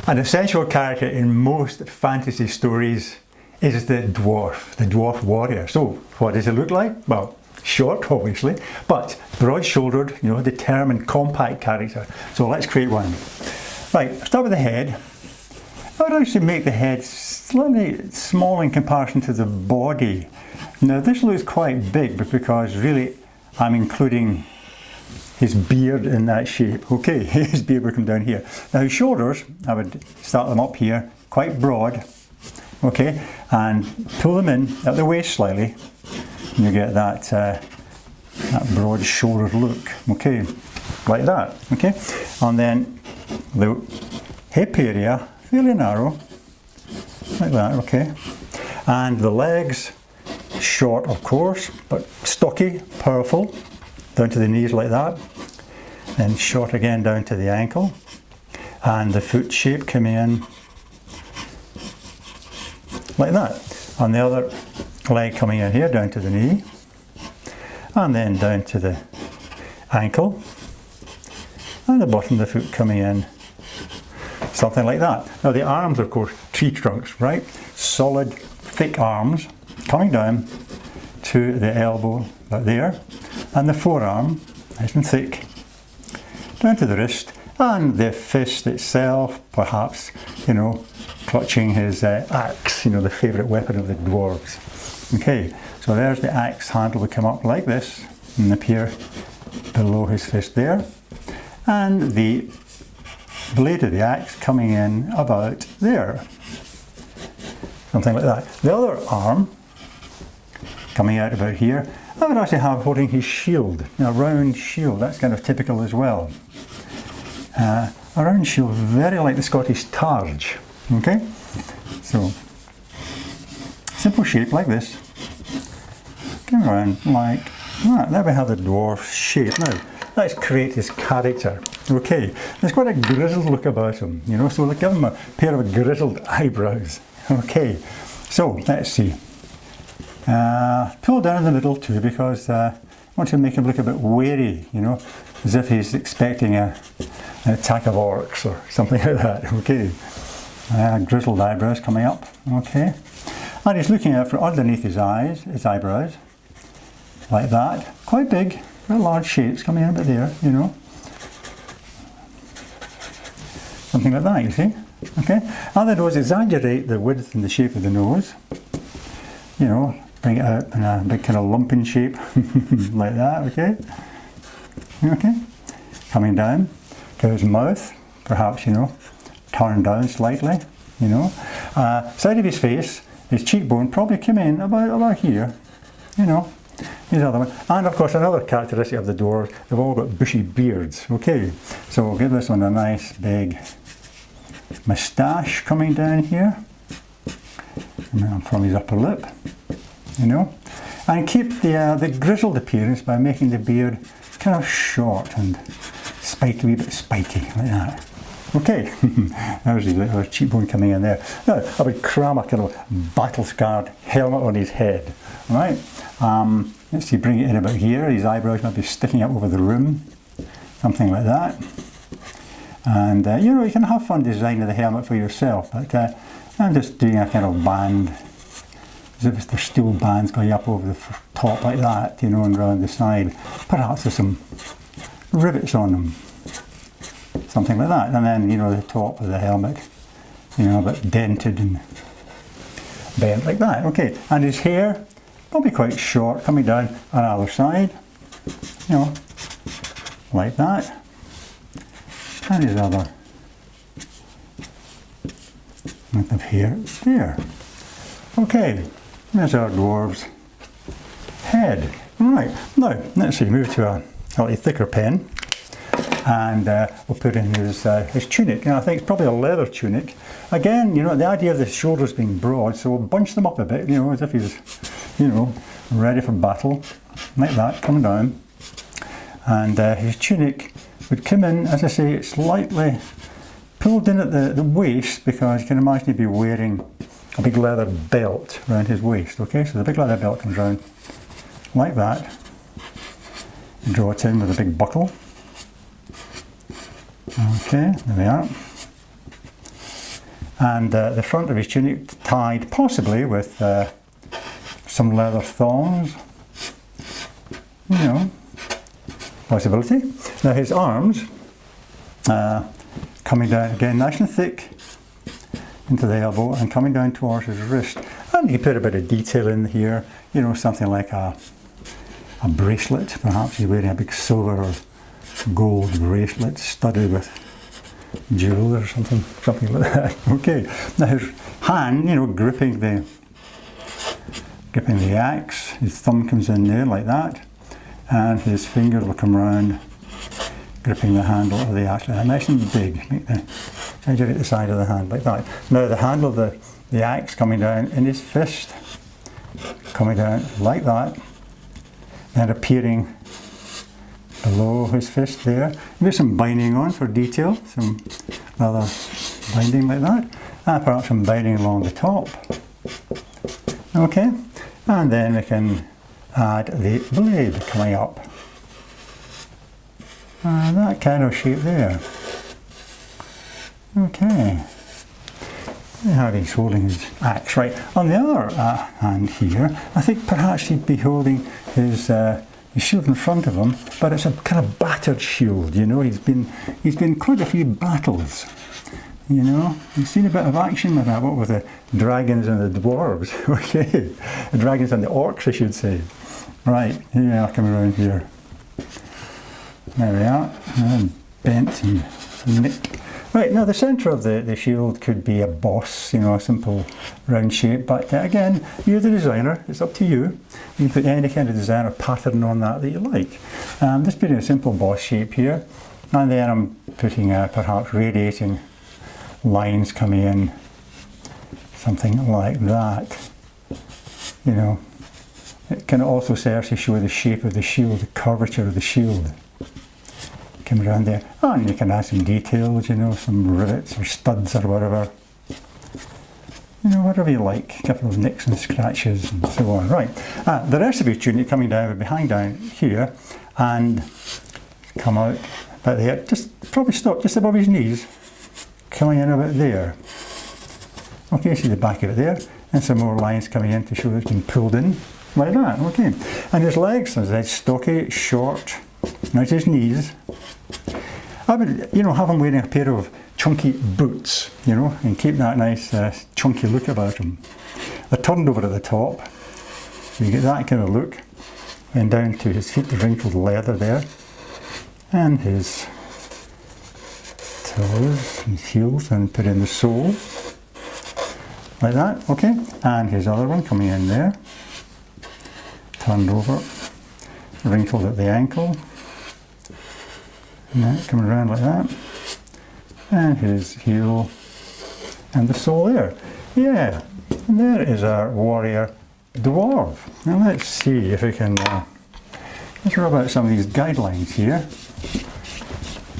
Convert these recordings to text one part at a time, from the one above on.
An essential character in most fantasy stories is the dwarf warrior. So what does he look like? Well, short obviously, but broad-shouldered, you know, determined, compact character. So let's create one. Right, start with the head. I would actually make the head slightly small in comparison to the body. Now this looks quite big, but because really I'm including his beard in that shape. Okay, his beard would come down here. Now his shoulders, I would start them up here, quite broad, okay, and pull them in at the waist slightly, and you get that, that broad shouldered look, okay, like that, okay. And then the hip area, fairly narrow, like that, okay. And the legs, short of course, but stocky, powerful, down to the knees like that. Then short again down to the ankle. And the foot shape coming in like that. And the other leg coming in here, down to the knee. And then down to the ankle. And the bottom of the foot coming in. Something like that. Now the arms, of course, tree trunks, right? Solid, thick arms coming down to the elbow, about there, and the forearm, nice and thick, down to the wrist, and the fist itself, perhaps, you know, clutching his axe, you know, the favourite weapon of the dwarves. Okay, so there's the axe handle would come up like this and appear below his fist there, and the blade of the axe coming in about there, something like that. The other arm coming out about here, I would actually have holding his shield, a round shield. That's kind of typical as well. A round shield, very like the Scottish targe. Okay, so simple shape like this, come around like that. There we have the dwarf shape. Now let's create his character. Okay, there's quite a grizzled look about him, you know, so we'll give him a pair of grizzled eyebrows. Okay, so let's see. Pull down in the middle too, because I want to make him look a bit wary, you know, as if he's expecting an attack of orcs or something like that. Okay, grizzled eyebrows coming up. Okay, and he's looking out from underneath his eyes, his eyebrows, like that. Quite big, very large shapes coming in a bit there, you know, something like that. You see. Okay, and the nose, exaggerate the width and the shape of the nose, you know, bring it out in a big kind of lumping shape, like that, okay? Okay, coming down to his mouth, perhaps, you know, turned down slightly, you know. Side of his face, his cheekbone probably came in about here, you know. These other one. And of course another characteristic of the dwarves, they've all got bushy beards, okay? So we'll give this one a nice big moustache coming down here, and from his upper lip, you know, and keep the grizzled appearance by making the beard kind of short and spiky, a wee bit spiky, like that. Okay, there's his little cheekbone coming in there. Now, I would cram a kind of battle-scarred helmet on his head, right? Let's see, bring it in about here. His eyebrows might be sticking up over the room, something like that. And you know, you can have fun designing the helmet for yourself, but I'm just doing a kind of band, as if there's steel bands going up over the top like that, you know, and round the side. Perhaps there's some rivets on them, something like that. And then, you know, the top of the helmet, you know, a bit dented and bent like that. Okay, and his hair, probably quite short, coming down on either side, you know, like that. And his other length of hair there. Okay, there's our dwarf's head. Right, now let's see, move to a slightly thicker pen, and we'll put in his tunic. Now I think it's probably a leather tunic. Again, you know, the idea of the shoulders being broad, so we'll bunch them up a bit, you know, as if he's, you know, ready for battle, like that, coming down. And his tunic would come in, as I say, slightly pulled in at the waist, because you can imagine he'd be wearing a big leather belt around his waist. Okay, so the big leather belt comes round like that, draw it in with a big buckle. Okay, there we are. and the front of his tunic tied possibly with some leather thongs, you know, possibility. Now his arms coming down again nice and thick into the elbow and coming down towards his wrist, and you put a bit of detail in here, you know, something like a bracelet. Perhaps he's wearing a big silver or gold bracelet studded with jewels or something like that. Okay, now his hand, you know, gripping the axe, his thumb comes in there like that, and his finger will come around gripping the handle of the axe, nice and big. Make the edge at the side of the hand like that. Now the handle of the axe coming down in his fist, coming down like that, and appearing below his fist there. There's some binding on for detail, some other binding like that, and perhaps some binding along the top. Okay, and then we can add the blade coming up. That kind of shape there. Okay. How he's holding his axe. Right, on the other hand here, I think perhaps he'd be holding his shield in front of him, but it's a kind of battered shield, you know. He's been quite a few battles, you know. You've seen a bit of action with that, what with the dragons and the dwarves. Okay, the dragons and the orcs, I should say. Right, here we are, coming around here. There we are, and bent and nicked. Right, now the centre of the shield could be a boss, you know, a simple round shape, but again, you're the designer, it's up to you. You can put any kind of design or pattern on that you like. This being a simple boss shape here, and then I'm putting perhaps radiating lines coming in, something like that, you know. It can also serve to show the shape of the shield, the curvature of the shield. Come around there, and you can add some details, you know, some rivets or studs or whatever, you know, whatever you like, a couple of nicks and scratches and so on. Right, the rest of his tunic coming down, behind down here, and come out about there, just probably stop just above his knees, coming in about there. Okay, see the back of it there, and some more lines coming in to show it's been pulled in, like that. Okay, and his legs, as I said, stocky, short, now to his knees. I would, you know, have him wearing a pair of chunky boots, you know, and keep that nice chunky look about him. They're turned over at the top, so you get that kind of look. And down to his feet, the wrinkled leather there, and his toes, his heels, and put in the sole, like that, okay. And his other one coming in there, turned over, wrinkled at the ankle. And that coming around like that, and his heel and the sole there. Yeah, and there is our warrior dwarf. Now let's see if we can let's rub out some of these guidelines here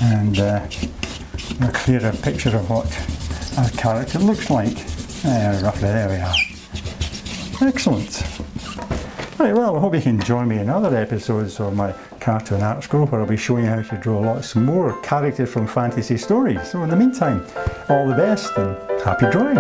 and a clearer picture of what our character looks like. Roughly, there we are. Excellent. Right, well, I hope you can join me in other episodes of my cartoon art school, where I'll be showing you how to draw lots more characters from fantasy stories. So in the meantime, all the best and happy drawing.